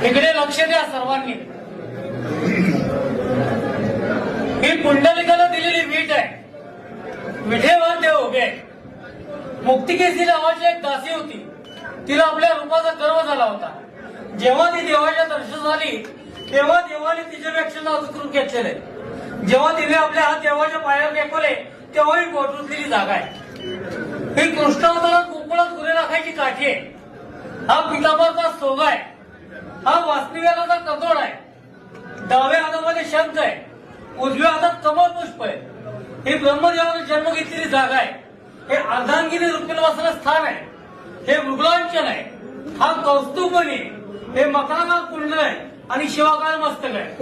इकडे लक्ष द्या सर्वांनी. ही पुंडलिकाला दिलेली वीट आहे. विठेवर देव उभे आहे. मुक्तिकेसी नावाची एक दासी होती. तिला आपल्या रूपाचा गर्व झाला होता. जेव्हा ती देवाच्या दर्शन झाली तेव्हा देवाने तिच्यापेक्षा नाजूक रूप घेतलेले. जेव्हा तिने आपले हात देवाच्या पायावर टेकवले तेव्हा ही पोटरुतलेली जागा आहे. ही कृष्णावतारात गोकुळात गुरे राखायची काठी आहे. हा पितांबरचा सोगा आहे. हा वासनिवेलाचा कतोड आहे. डाव्या हातामध्ये शंख आहे. उजव्या हातात कमळ पुष्प आहे. ही ब्रह्मदेवाने जन्म घेतलेली जागा आहे. हे अर्धांगिनी रुक्मिणीवासन स्थान आहे. हे मृगलांचन आहे. हा कौस्तुभमणी आहे. हे मकराकाल कुंडल आहे आणि शिवाकाल मस्तक आहे.